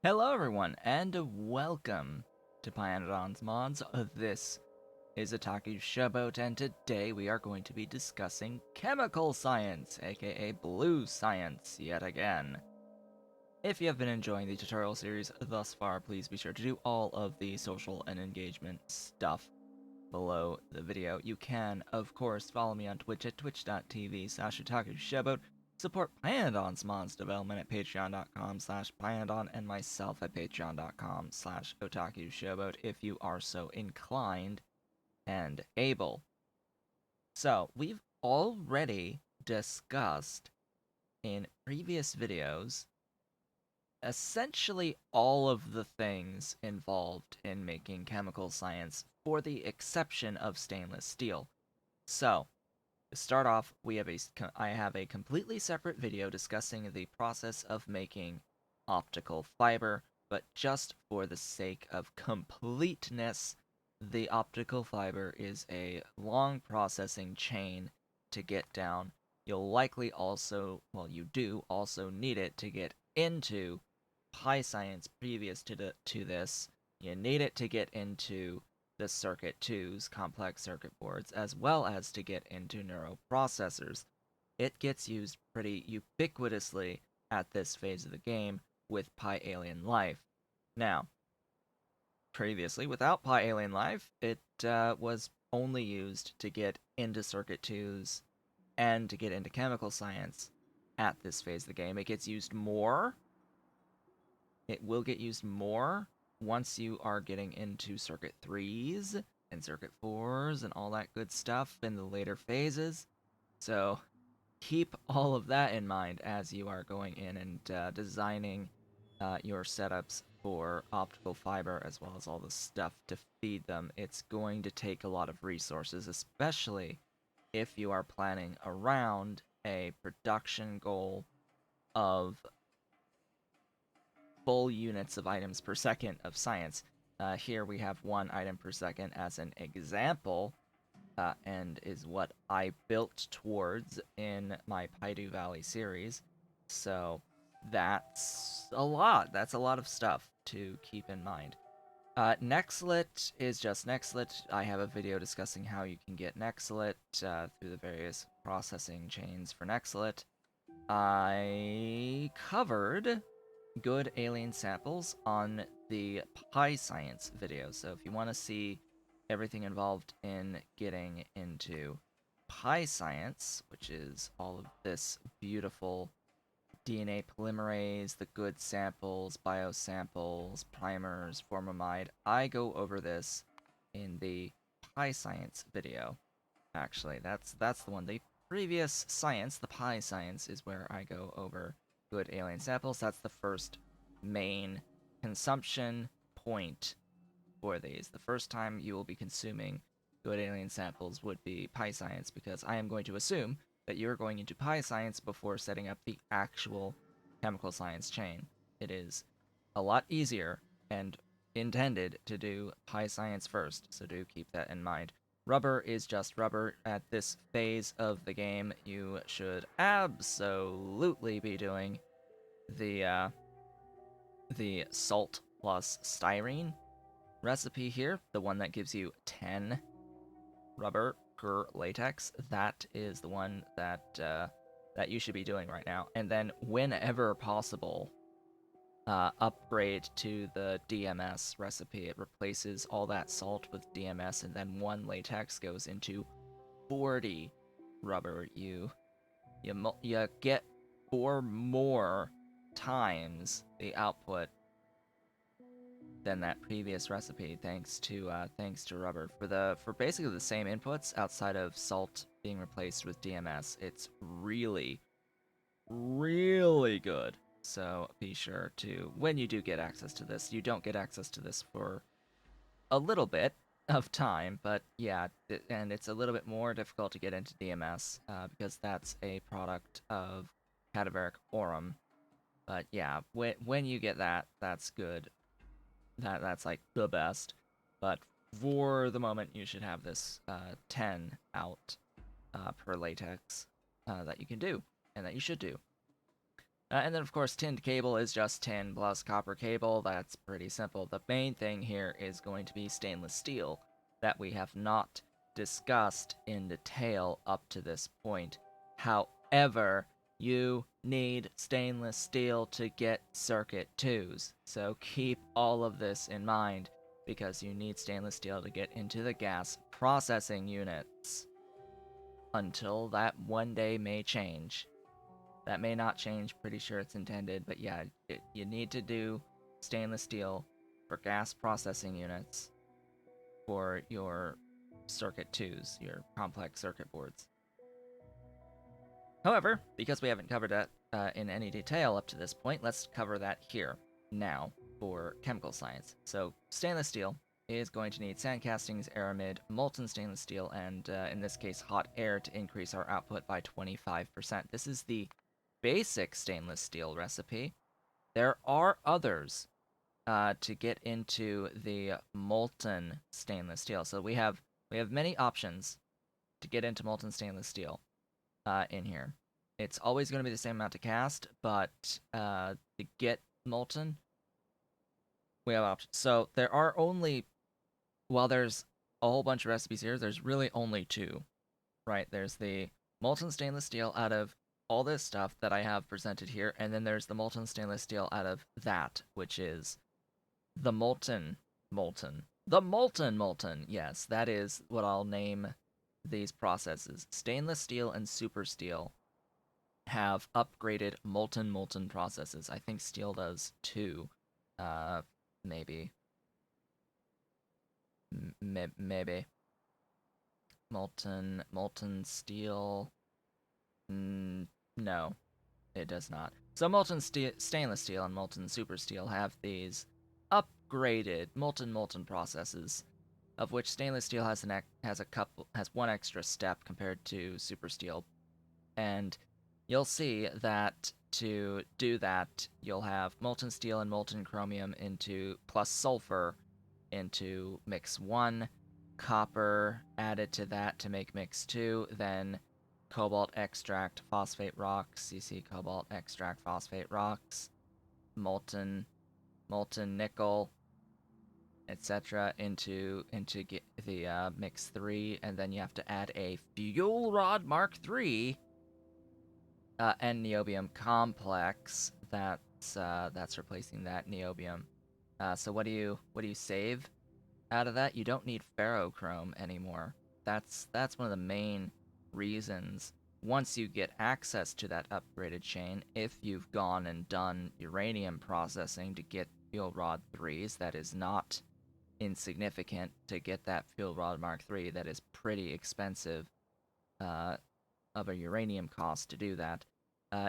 Hello everyone, and welcome to Pyanodons Mods. This is Otaku Showboat, and today we are going to be discussing chemical science, aka blue science, yet again. If you have been enjoying the tutorial series thus far, please be sure to do all of the social and engagement stuff below the video. You can, of course, follow me on Twitch at twitch.tv/OtakuShowboat, support Pyanodon's Mods development at patreon.com/Pyanodon, and myself at patreon.com/OtakuShowboat if you are so inclined and able. So, we've already discussed in previous videos essentially all of the things involved in making chemical science, for the exception of stainless steel. So, to start off, I have a completely separate video discussing the process of making optical fiber, but just for the sake of completeness, the optical fiber is a long processing chain to get down. You'll likely also, well, you do also need it to get into Pi science previous to this. You need it to get into the Circuit 2's complex circuit boards, as well as to get into neuroprocessors. It gets used pretty ubiquitously at this phase of the game with Pi Alien Life. Now, previously, without Pi Alien Life, it was only used to get into Circuit 2's and to get into chemical science at this phase of the game. It gets used more. It will get used more once you are getting into Circuit 3's and Circuit 4's and all that good stuff in the later phases. So keep all of that in mind as you are going in and designing your setups for optical fiber, as well as all the stuff to feed them. It's going to take a lot of resources, especially if you are planning around a production goal of full units of items per second of science. Here we have 1 item per second as an example, and is what I built towards in my Paidu Valley series. So that's a lot. That's a lot of stuff to keep in mind. Nextlit is just Nextlit. I have a video discussing how you can get Nextlit through the various processing chains for Nextlit. I covered good alien samples on the Pi Science video. So if you want to see everything involved in getting into Pi Science, which is all of this beautiful DNA polymerase, the good samples, biosamples, primers, formamide, I go over this in the Pi Science video. Actually, that's the one. The previous science, the Pi Science, is where I go over good alien samples. That's the first main consumption point for these. The first time you will be consuming good alien samples would be Pi Science, because I am going to assume that you're going into Pi Science before setting up the actual chemical science chain. It is a lot easier and intended to do Pi Science first, so do keep that in mind. Rubber is just rubber. At this phase of the game, you should absolutely be doing the the salt plus styrene recipe here, the one that gives you 10 rubber per latex. That is the one that you should be doing right now. And then, whenever possible, upgrade to the DMS recipe. It replaces all that salt with DMS, and then 1 latex goes into 40 rubber. You get 4 more times the output than that previous recipe, thanks to rubber. For basically the same inputs outside of salt being replaced with DMS, it's really, really good. So be sure to, when you do get access to this, you don't get access to this for a little bit of time, but yeah, and it's a little bit more difficult to get into DMS because that's a product of cadaveric aurum. But yeah, when you get that, that's good. That's like the best. But for the moment, you should have this 10 out per latex that you can do, and that you should do. And then, of course, tinned cable is just tin plus copper cable. That's pretty simple. The main thing here is going to be stainless steel that we have not discussed in detail up to this point. However, you need stainless steel to get circuit 2s. So keep all of this in mind because you need stainless steel to get into the gas processing units. Until that one day may change. That may not change, pretty sure it's intended, but yeah, you need to do stainless steel for gas processing units for your circuit 2s, your complex circuit boards. However, because we haven't covered that in any detail up to this point, let's cover that here now for chemical science. So stainless steel is going to need sand castings, aramid, molten stainless steel, and in this case hot air to increase our output by 25%. This is the basic stainless steel recipe. There are others to get into the molten stainless steel. So we have many options to get into molten stainless steel in here. It's always going to be the same amount to cast, but to get molten, we have options. So there are only, while there's a whole bunch of recipes here, there's really only two, right? There's the molten stainless steel out of all this stuff that I have presented here, and then there's the molten stainless steel out of that, which is the molten. Yes, that is what I'll name these processes. Stainless steel and super steel have upgraded molten processes. I think steel does too. Uh, maybe. Maybe. Molten steel. No, it does not. So stainless steel and molten super steel have these upgraded molten processes, of which stainless steel has one extra step compared to super steel, and you'll see that to do that, you'll have molten steel and molten chromium into plus sulfur into mix 1, copper added to that to make mix 2, then cobalt extract phosphate rocks. You see cobalt extract phosphate rocks, molten nickel, etc. into get the mix 3, and then you have to add a fuel rod Mark 3 and niobium complex. That's replacing that niobium. So what do you save out of that? You don't need ferrochrome anymore. That's one of the main reasons. Once you get access to that upgraded chain, if you've gone and done uranium processing to get fuel rod 3s, that is not insignificant to get that fuel rod Mark 3. That is pretty expensive uh, of a uranium cost to do that.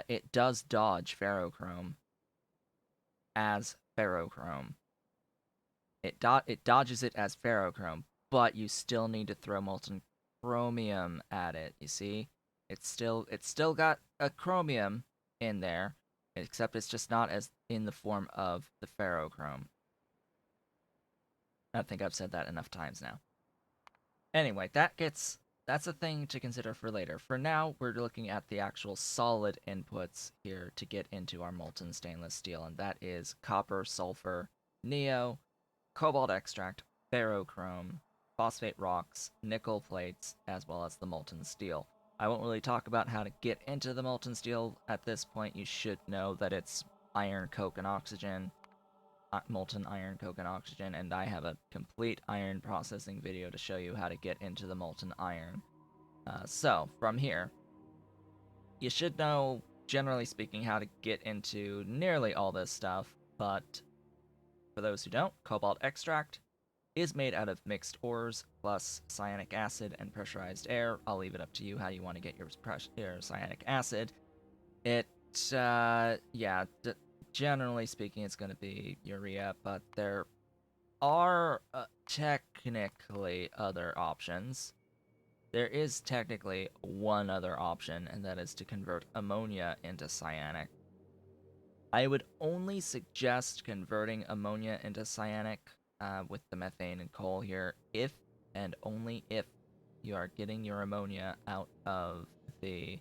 It does dodge ferrochrome as ferrochrome. It dodges it as ferrochrome, but you still need to throw molten chromium at it. You see, it's still got a chromium in there, except it's just not as in the form of the ferrochrome. I think I've said that enough times now. Anyway, that's a thing to consider for later. For now, we're looking at the actual solid inputs here to get into our molten stainless steel, and that is copper, sulfur, neo, cobalt extract, ferrochrome, phosphate rocks, nickel plates, as well as the molten steel. I won't really talk about how to get into the molten steel at this point. You should know that it's iron, coke, and oxygen, molten iron, coke, and oxygen, and I have a complete iron processing video to show you how to get into the molten iron. So, from here, you should know, generally speaking, how to get into nearly all this stuff, but for those who don't, cobalt extract is made out of mixed ores plus cyanic acid and pressurized air. I'll leave it up to you how you want to get your cyanic acid. It, yeah, generally speaking, it's going to be urea, but there are technically other options. There is technically one other option, and that is to convert ammonia into cyanic. I would only suggest converting ammonia into cyanic with the methane and coal here if and only if you are getting your ammonia out of the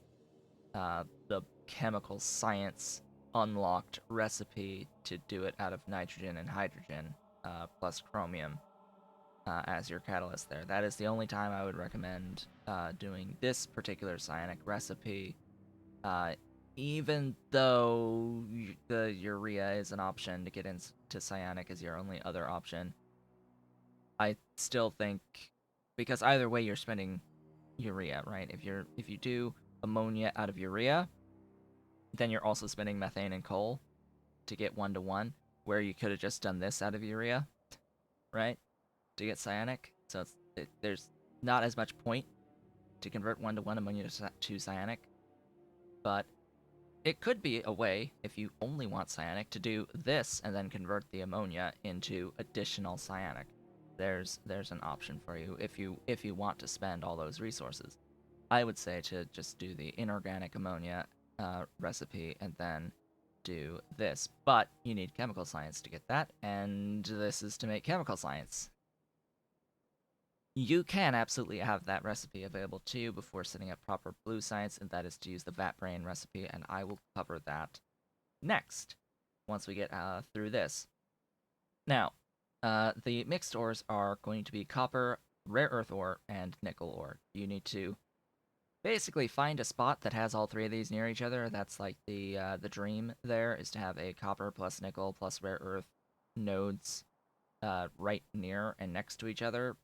chemical science unlocked recipe to do it out of nitrogen and hydrogen, plus chromium, as your catalyst there. That is the only time I would recommend doing this particular cyanic recipe. Uh, Even though the urea is an option to get into cyanic as your only other option, I still think, because either way you're spending urea, right? If you do ammonia out of urea, then you're also spending methane and coal to get 1-to-1, where you could have just done this out of urea, right? To get cyanic. So there's not as much point to convert 1-to-1 ammonia to cyanic, but it could be a way, if you only want cyanic, to do this and then convert the ammonia into additional cyanic. There's an option for you if you want to spend all those resources. I would say to just do the inorganic ammonia recipe and then do this, but you need chemical science to get that, and this is to make chemical science. You can absolutely have that recipe available to you before setting up proper blue science, and that is to use the vat brain recipe, and I will cover that next once we get through this. Now, the mixed ores are going to be copper, rare earth ore, and nickel ore. You need to basically find a spot that has all three of these near each other. That's like the dream there is to have a copper plus nickel plus rare earth nodes right near and next to each other.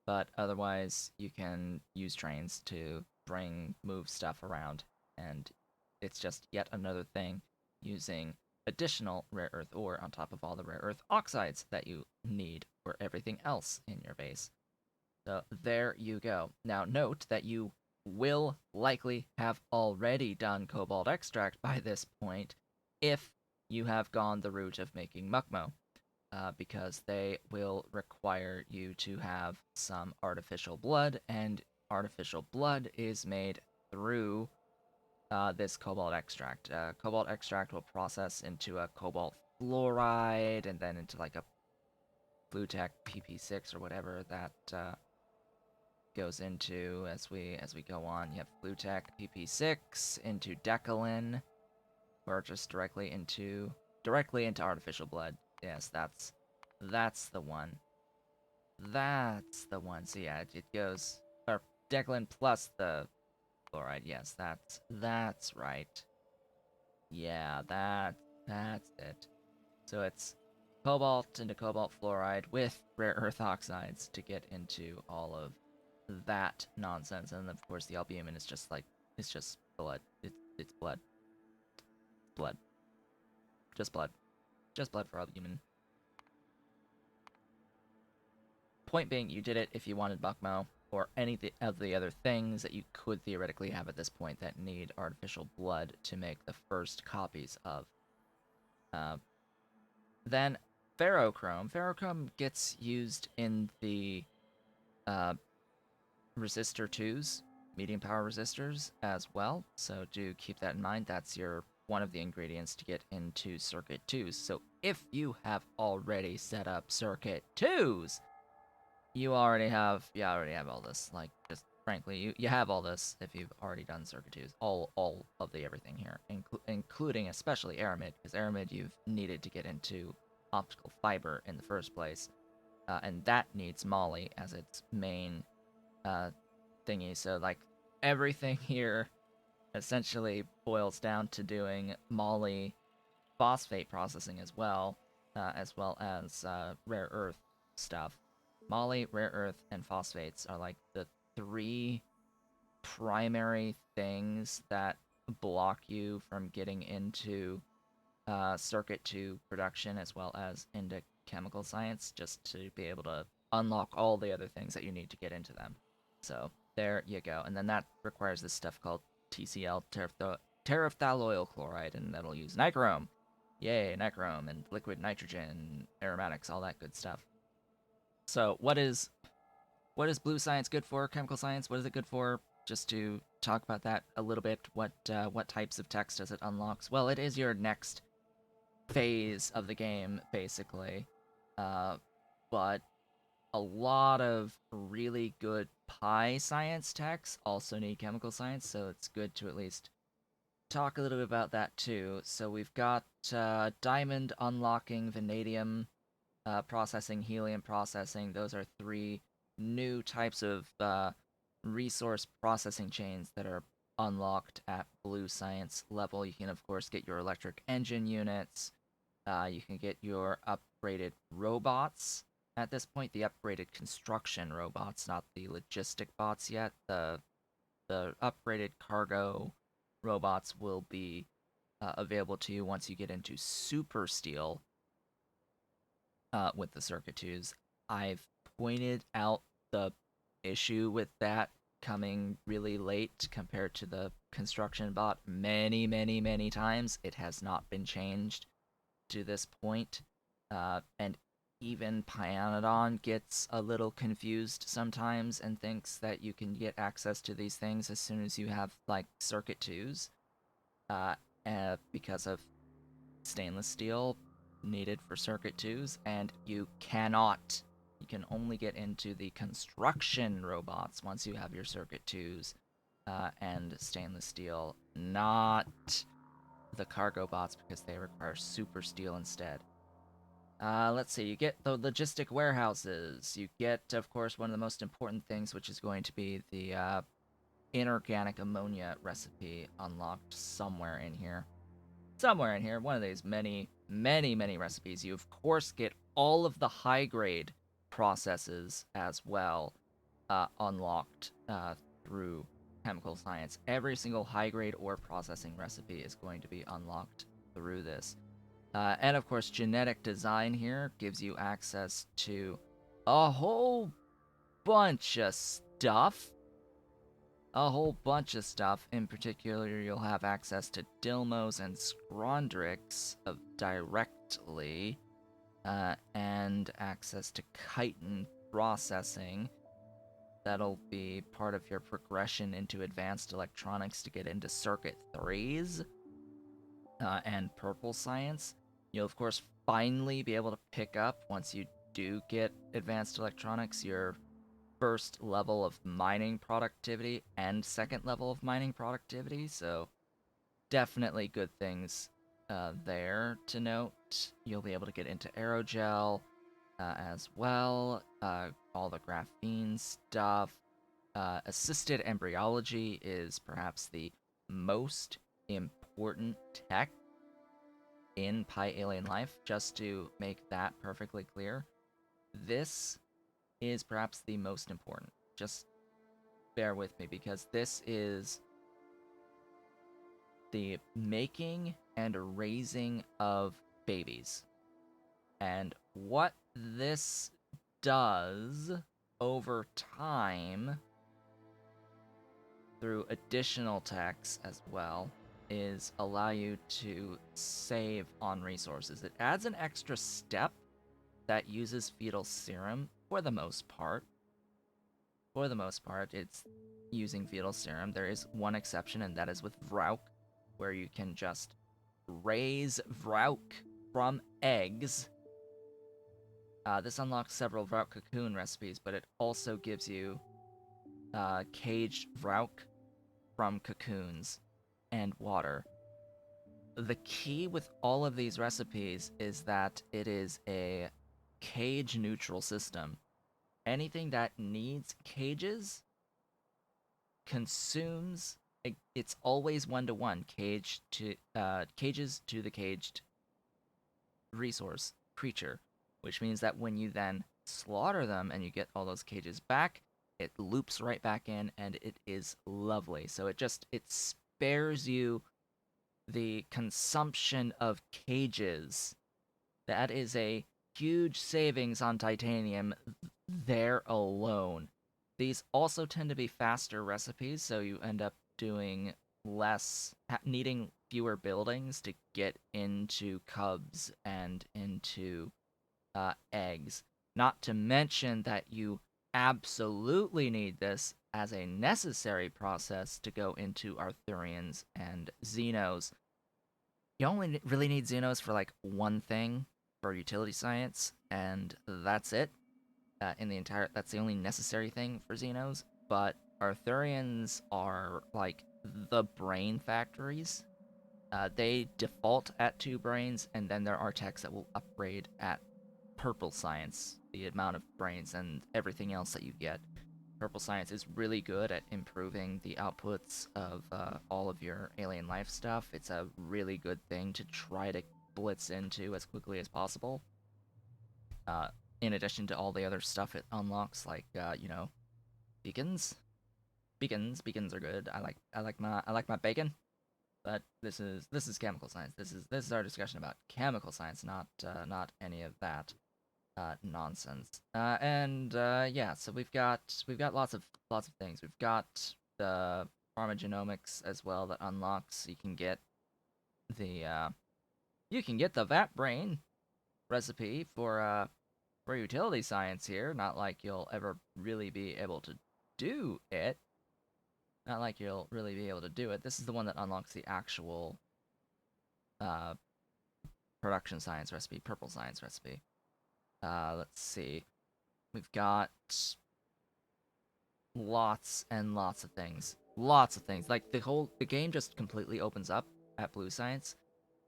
But otherwise, you can use trains to move stuff around, and it's just yet another thing using additional rare earth ore on top of all the rare earth oxides that you need for everything else in your base. So there you go. Now note that you will likely have already done cobalt extract by this point if you have gone the route of making muckmo, because they will require you to have some artificial blood, and artificial blood is made through this cobalt extract. Cobalt extract will process into a cobalt fluoride and then into like a Flutec PP6 or whatever that goes into as we go on. You have Flutec PP6 into Decalin, or just directly into artificial blood. Yes, that's the one. That's the one. So yeah, it goes, or Decalin plus the fluoride. Yes, that's right. Yeah, that's it. So it's cobalt into cobalt fluoride with rare earth oxides to get into all of that nonsense. And of course the albumin is just like, it's just blood. It's blood. Blood. Just blood. Just blood for albumin. Point being, you did it if you wanted Buckmo, or any of the other things that you could theoretically have at this point that need artificial blood to make the first copies of. Uh, then ferrochrome. Ferrochrome gets used in the uh, resistor 2s, medium power resistors as well. So do keep that in mind. That's your one of the ingredients to get into circuit 2s. So if you have already set up circuit 2s, you already have all this. Like, just frankly, you have all this if you've already done circuit 2s. All of the everything here, including especially aramid, because aramid you've needed to get into optical fiber in the first place, and that needs moly as its main thingy. So like everything here essentially boils down to doing moly phosphate processing as well as rare earth stuff. Moly, rare earth, and phosphates are like the three primary things that block you from getting into circuit 2 production as well as into chemical science, just to be able to unlock all the other things that you need to get into them. So there you go. And then that requires this stuff called TCl, terephthalonyl chloride, and that'll use nichrome. Yay, nichrome and liquid nitrogen, aromatics, all that good stuff. So what is blue science good for? Chemical science, what is it good for? Just to talk about that a little bit. What types of text does it unlocks? Well, it is your next phase of the game, basically. But a lot of really good pi science texts also need chemical science, so it's good to at least talk a little bit about that too. So we've got diamond unlocking, vanadium processing, helium processing. Those are three new types of resource processing chains that are unlocked at blue science level. You can, of course, get your electric engine units. You can get your upgraded robots. At this point, the upgraded construction robots, not the logistic bots yet. The upgraded cargo robots will be available to you once you get into super steel with the circuit twos. I've pointed out the issue with that coming really late compared to the construction bot many, many, many times. It has not been changed to this point. And even Pyanodon gets a little confused sometimes and thinks that you can get access to these things as soon as you have, like, circuit twos, uh, because of stainless steel needed for circuit twos, and you cannot. You can only get into the construction robots once you have your circuit twos and stainless steel, not the cargo bots because they require super steel instead. Let's see, you get the logistic warehouses. You get, of course, one of the most important things, which is going to be the inorganic ammonia recipe unlocked somewhere in here. Somewhere in here, one of these many, many, many recipes. You, of course, get all of the high grade processes as well unlocked through chemical science. Every single high grade ore processing recipe is going to be unlocked through this. And of course, genetic design here gives you access to a whole bunch of stuff. A whole bunch of stuff. In particular, you'll have access to Dilmos and Scrondrix directly, and access to chitin processing. That'll be part of your progression into advanced electronics to get into circuit 3s and purple science. You'll, of course, finally be able to pick up, once you do get advanced electronics, your first level of mining productivity and second level of mining productivity. So definitely good things there to note. You'll be able to get into aerogel as well. All the graphene stuff. Assisted embryology is perhaps the most important tech in Pi Alien Life, just to make that perfectly clear. This is perhaps the most important. Just bear with me, because this is the making and raising of babies. And what this does over time, through additional techs as well, is allow you to save on resources. It adds an extra step that uses fetal serum for the most part. For the most part, it's using fetal serum. There is one exception, and that is with Vrauk, where you can just raise Vrauk from eggs. This unlocks several Vrauk cocoon recipes, but it also gives you caged Vrauk from cocoons and water. The key with all of these recipes is that it is a cage neutral system. Anything that needs cages consumes. It's always 1-to-1 cage to cages to the caged resource creature, which means that when you then slaughter them and you get all those cages back, it loops right back in, and it is lovely. So it spares you the consumption of cages. That is a huge savings on titanium there alone. These also tend to be faster recipes, so you end up doing less, needing fewer buildings to get into cubs and into eggs. Not to mention that you absolutely need this as a necessary process to go into Arthurians and Xenos. You only really need Xenos for like one thing, for utility science, and that's it. That's the only necessary thing for Xenos. But Arthurians are like the brain factories. They default at 2 brains, and then there are techs that will upgrade at purple science, the amount of brains and everything else that you get. Purple science is really good at improving the outputs of all of your alien life stuff. It's a really good thing to try to blitz into as quickly as possible. Uh, in addition to all the other stuff it unlocks, like beacons. Beacons are good. I like my bacon. But this is chemical science. This is our discussion about chemical science, not any of that nonsense. Yeah, so we've got lots of things. We've got the pharmacogenomics as well that unlocks. The you can get the vat brain recipe for utility science here. Not like you'll ever really be able to do it. Not like you'll really be able to do it. This is the one that unlocks the actual uh, production science recipe, purple science recipe. Let's see. We've got lots and lots of things. Lots of things. Like the game just completely opens up at blue science,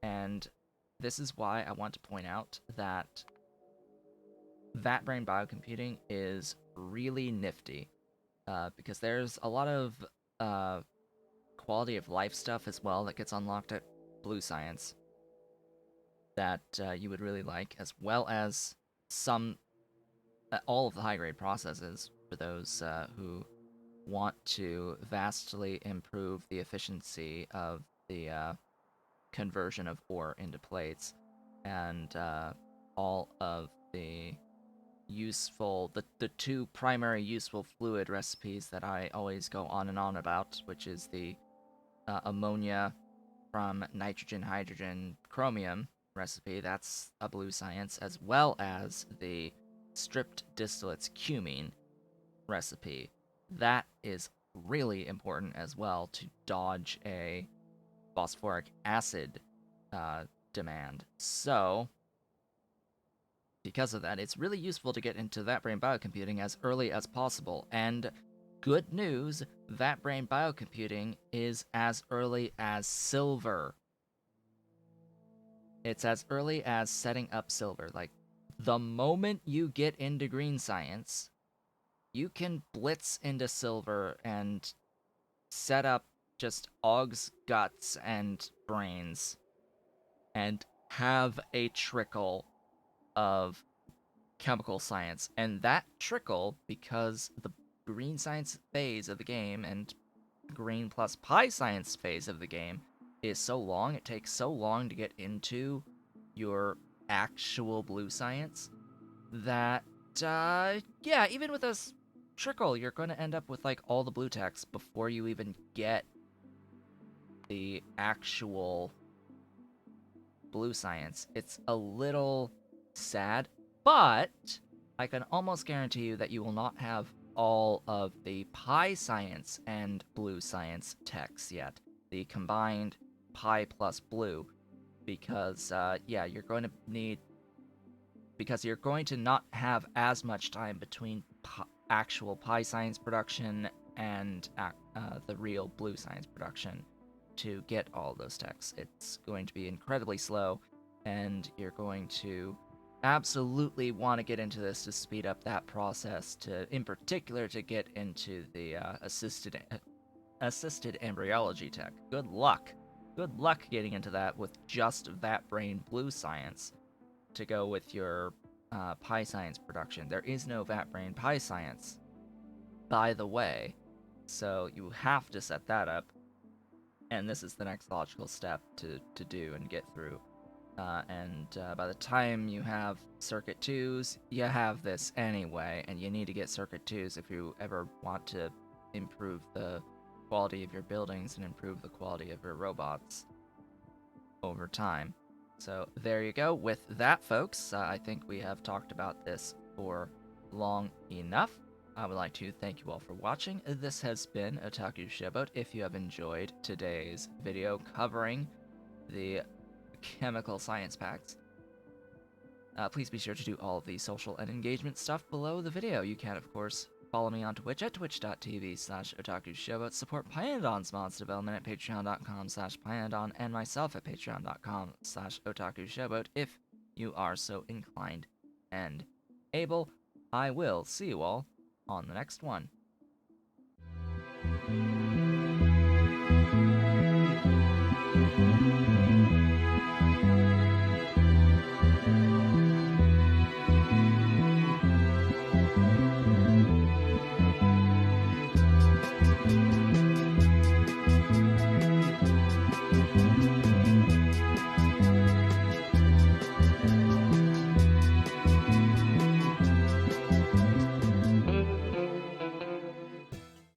and this is why I want to point out that vat brain biocomputing is really nifty. Because there's a lot of uh, quality of life stuff as well that gets unlocked at blue science that you would really like, as well as some all of the high grade processes for those who want to vastly improve the efficiency of the conversion of ore into plates, and all of the the two primary useful fluid recipes that I always go on and on about, which is the ammonia from nitrogen, hydrogen, chromium recipe. That's a blue science, as well as the stripped distillates cumene recipe. That is really important as well to dodge a phosphoric acid demand. So, because of that, it's really useful to get into that brain biocomputing as early as possible. And good news, that brain biocomputing is as early as silver. It's as early as setting up silver. Like, the moment you get into green science, you can blitz into silver and set up just Aug's guts and brains and have a trickle of chemical science. And that trickle, because the green science phase of the game and green plus pi science phase of the game is so long, it takes so long to get into your actual blue science that, yeah, even with a trickle, you're going to end up with like all the blue text before you even get the actual blue science. It's a little sad, but I can almost guarantee you that you will not have all of the pi science and blue science texts yet. The combined pi plus blue, because yeah, you're going to not have as much time between actual pi science production and the real blue science production to get all those texts. It's going to be incredibly slow, and you're going to absolutely want to get into this to speed up that process, in particular, to get into the assisted embryology tech. Good luck. Good luck getting into that with just vat brain blue science to go with your pi science production. There is no vat brain pi science, by the way, so you have to set that up, and this is the next logical step to do and get through. By the time you have Circuit 2s, you have this anyway, and you need to get Circuit 2s if you ever want to improve the quality of your buildings and improve the quality of your robots over time. So there you go. With that, folks, I think we have talked about this for long enough. I would like to thank you all for watching. This has been Otaku Showboat. If you have enjoyed today's video covering the chemical science packs, please be sure to do all of the social and engagement stuff below the video. You can, of course, Follow me on Twitch at twitch.tv/Otaku Showboat. Support Pyanodon's mods development at patreon.com/Pyanodon and myself at patreon.com/Otaku Showboat if you are so inclined and able. I will see you all on the next one.